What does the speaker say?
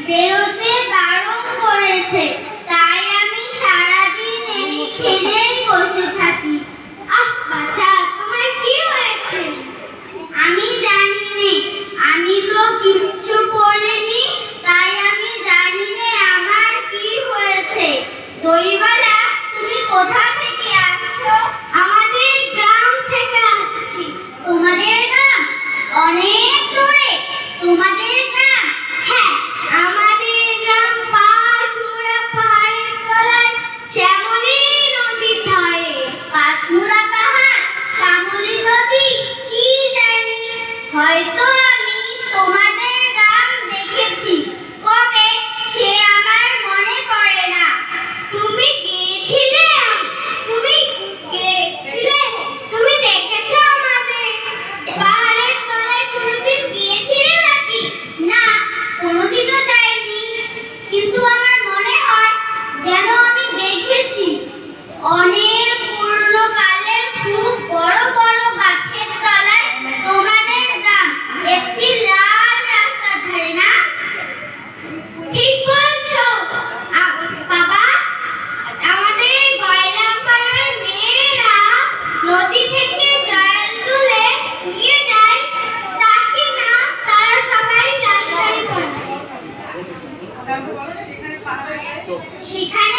বেরোতে বারণ করেছে, তাই আমি সারাদিন এইখানেই বসে থাকি। আহ বাছা, তোমার কি হয়েছে? আমি জানি নে, আমি তো কিচ্ছু করিনি, তাই আমি জানি নে আমার কি হয়েছে। দইওয়ালা, তুমি কোথা থেকে আসছো? আমাদের গ্রাম থেকে আসছি। তোমাদের গ্রাম অনেক দূরে? তোমাদের গ্রাম? হ্যাঁ, আমাদের গ্রাম পাঁচমুড়া পাহাড়ের তলায় শ্যামলী নদীর ধারে। পাঁচমুড়া পাহাড়, শ্যামলী নদী, কি জানি। হয়তো আমি তোমাদের গ্রাম দেখেছি, কবে সে আমার মনে পড়ে না। তুমি গিয়েছিলে? তুমি গিয়েছিলে? তুমি দেখেছো আমাদের পাহাড়ের তলায়? কোনোদিন গিয়েছিলে নাকি? না, কোনোদিনও যাইনি, কিন্তু আমার মনে হয় যেন আমি দেখেছি। অনেক পুরনো কালের খুব বড় বড় গাছের তলায় তোমাদের গ্রাম, একটি লাল রাস্তার ধারে, না? ঠিক বলছো বাবা। আমাদের গয়লাপাড়ার মেয়েরা নদী থেকে জল তুলে নিয়ে যায়, তা কি না? তারা সবাই লাল শাড়ি পরে। সেখানে